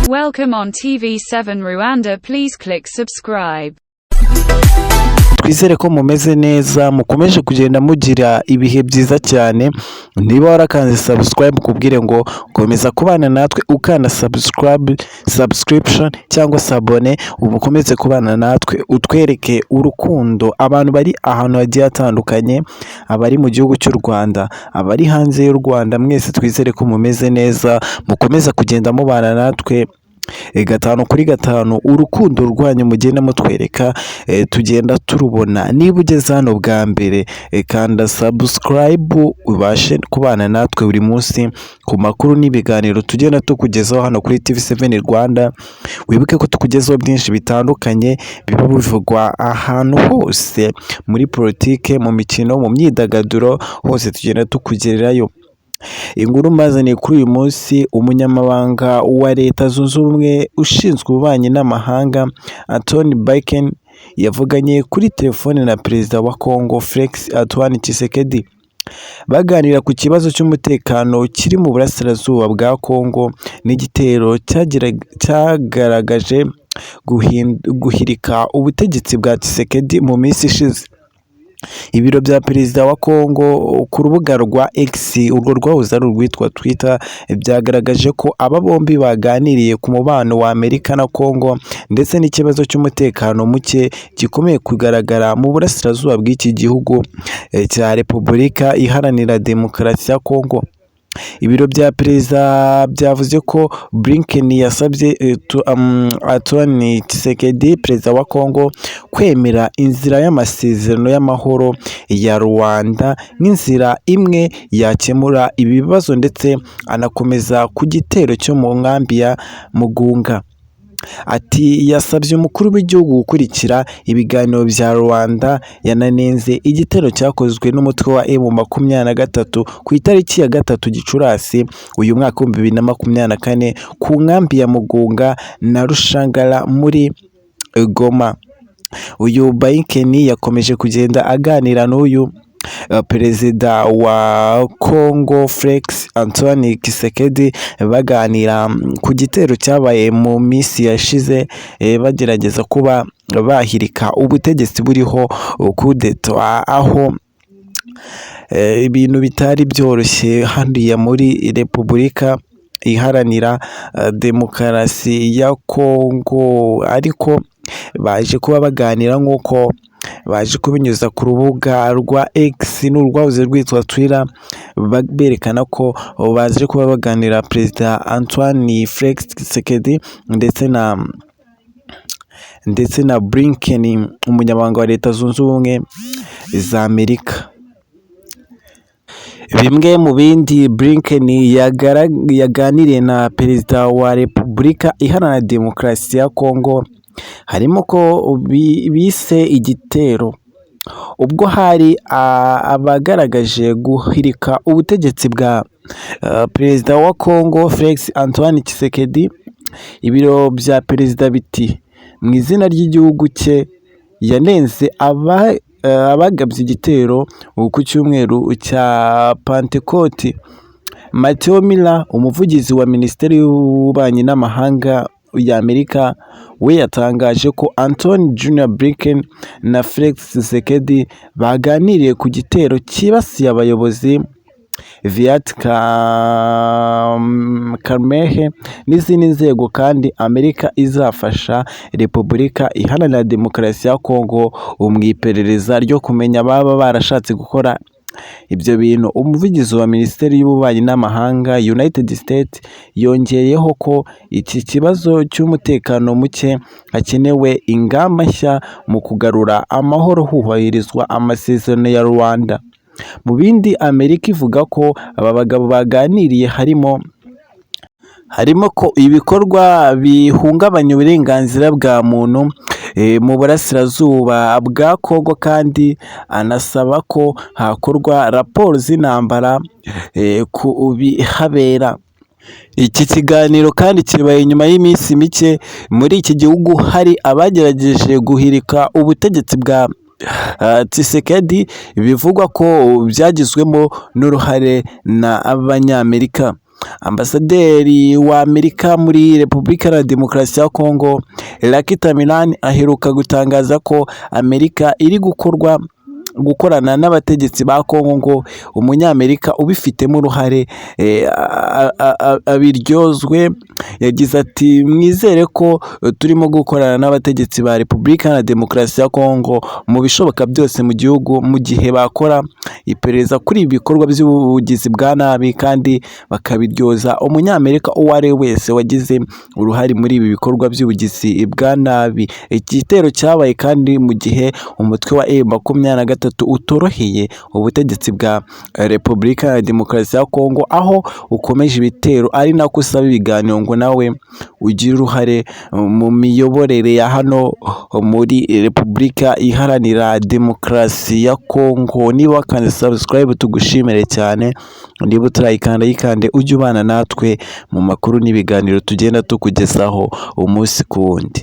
Welcome on TV7 Rwanda. Please click subscribe. Twizere ko mumeze neza, mukomeje kugenda mugira ibihe byiza cyane. Niba warakanze subscribe kubwire ngo komeza kubana natwe ukana subscription cyangwa sabone, ubukomeze kubana natwe utwereke urukundo. Abantu bari ahantu hagiye hatandukanye, abari mu gihugu cy'u Rwanda, abari hanze y'u Rwanda, mwese twizere ko mumeze neza, mukomeza kugenda mubana natwe gatanu kuri gatanu. Urukundo rwanyu mugenda mutwereka tugenda turubona. Niba ugeze hano bwa mbere, kanda subscribe ubashe kubana natwe buri munsi ku makuru n'ibiganiro tugenda tukugezaho hano kuri TV7 Rwanda. Wibuke ko tukugezaho byinshi bitandukanye biba bivugwa ahantu hose, muri politike, mu mikino, mu myidagaduro, hose tugenda tukugererayo. Inkuru mbazaniye kuri uyu munsi: umunyamabanga wa Leta Zunze Ubumwe ushinzwe ububanyi n'amahanga Anthony Blinken yavuganye kuri telefone na Perezida wa Congo Felix Antoine Tshisekedi. Baganira ku kibazo cy'umutekano kiri mu burasirazuba bwa Congo n'igitero cyagaragaje guhirika ubutegetsi bwa Tshisekedi mu minsi ishize. Ibiro bya Perezida wa Congo ku rubuga rwa X, urwo rwahoze ari urwitwa Twitter, byagaragaje ko aba bombi baganiriye ku mubano wa Amerika na Congo ndetse n'ikibazo cy'umutekano muke gikomeye kugaragara mu burasirazuba bw'iki gihugu cya Repubulika Iharanira Demokarasi ya Congo. Ibiro bya Perezida byavuze ko Blinken yasabye Antoine Tshisekedi, Perezida wa Congo, kwemera inzira y'amasezerano y'amahoro ya Rwanda nk'inzira imwe yakemura ibibazo, ndetse anakomeza ku gitero cyo mu nkambi ya Mugunga. Ati yasabye umukuru w'igihugu gukurikira ibiganiro bya Rwanda. Yananenze igitero cyakozwe n'umutwe wa M23 ku itariki ya 3 Gicurasi uyu mwaka wa 2024 ku nkambi ya Mugunga na Rushangara muri Goma. Uyu Blinken yakomeje kugenda aganira n'uyu Perezida wa Congo Felix Antoine Tshisekedi, baganira ku gitero cyabaye mu minsi yashize, bagerageza kuba bahirika ubutegetsi buriho kudeta, aho ibintu bitari byoroshye hariya muri Repubulika Iharanira Demokarasi ya Congo. Ariko baje kuba baganira nk'uko baje kubinyuza ku rubuga rwa X n'urwahoze rwitwa Twitter, berekana ko baje kuba baganira Perezida Antoine Felix Tshisekedi ndetse na Blinken, umunyamabanga wa Leta Zunze Ubumwe za Amerika. Bimwe mu bindi Blinken yaganiriye na Perezida wa Repubulika Iharanira Demokarasi ya Congo harimo ko bise igitero ubwo hari abagaragaje guhirika ubutegetsi bwa Perezida wa Congo Felix Antoine Tshisekedi. Ibiro bya Perezida biti mu izina ry'igihugu cye yanenze abagabye igitero ku cyumweru cya Pentecote. Matthew Miller, umuvugizi wa Minisiteri y'Ububanyi n'Amahanga ya Amerika, we yatangaje ko Anthony Junior Blinken na Felix Tshisekedi baganiriye ku gitero cyibasiye abayobozi Viat Kamerhe n'izindi nzego, kandi Amerika izafasha Repubulika Iharanira Demokarasi ya Congo mu iperereza ryo kumenya ababa barashatse gukora ibyo bintu. Umuvugizi wa Minisiteri y'Ububanyi n'Amahanga United States yongeyeho ko iki kibazo cy'umutekano muke hakenewe ingamba nshya mu kugarura amahoro, hubahirizwa amasezerano ya Rwanda. Mu bindi Amerika ivuga ko aba bagabo baganiriye harimo ko ibikorwa bihungabanya uburenganzira bwa muntu mu burasirazuba bwa Congo, kandi anasaba ko hakorwa raporo z'intambara ku bihabera. Iki kiganiro kandi kibaye nyuma y'iminsi mike muri iki gihugu hari abagerageje guhirika ubutegetsi bwa Tshisekedi, bivugwa ko byagizwemo n'uruhare n'Abanyamerika. Ambasaderi wa Amerika muri Repubulika Iharanira Demokarasi ya Kongo Lucky Taminani aheruka gutangaza ko Amerika iri gukorana n'abategetsi ba Kongo ngo umunyamerika ubifitemo uruhare abiryozwe. Yagize ati mwizere ko turimo gukorana n'abategetsi ba Repubulika Iharanira Demokarasi ya Kongo mu bishoboka byose mu gihugu mu gihe bakora iperereza kuri ibi bikorwa by'ubugizi bwa nabi kandi bakabiryoza umunyamerika uwo ari we wese wagize uruhare muri ibi bikorwa by'ubugizi bwa nabi. Iki gitero cyabaye kandi mu gihe umutwe wa M23 utoroheye ubutegetsi bwa Repubulika Iharanira Demokarasi ya Kongo, aho ukomeje ibitero ari nako usaba ibiganiro ngo nawe ugira uruhare mu miyoborere ya hano muri Repubulika Iharanira Demokarasi ya Kongo. Niba kandi subscribe tugushimire cyane, niba utarayikanda yikande ujye ubana natwe mu makuru n'ibiganiro tugenda tukugezaho umunsi ku wundi.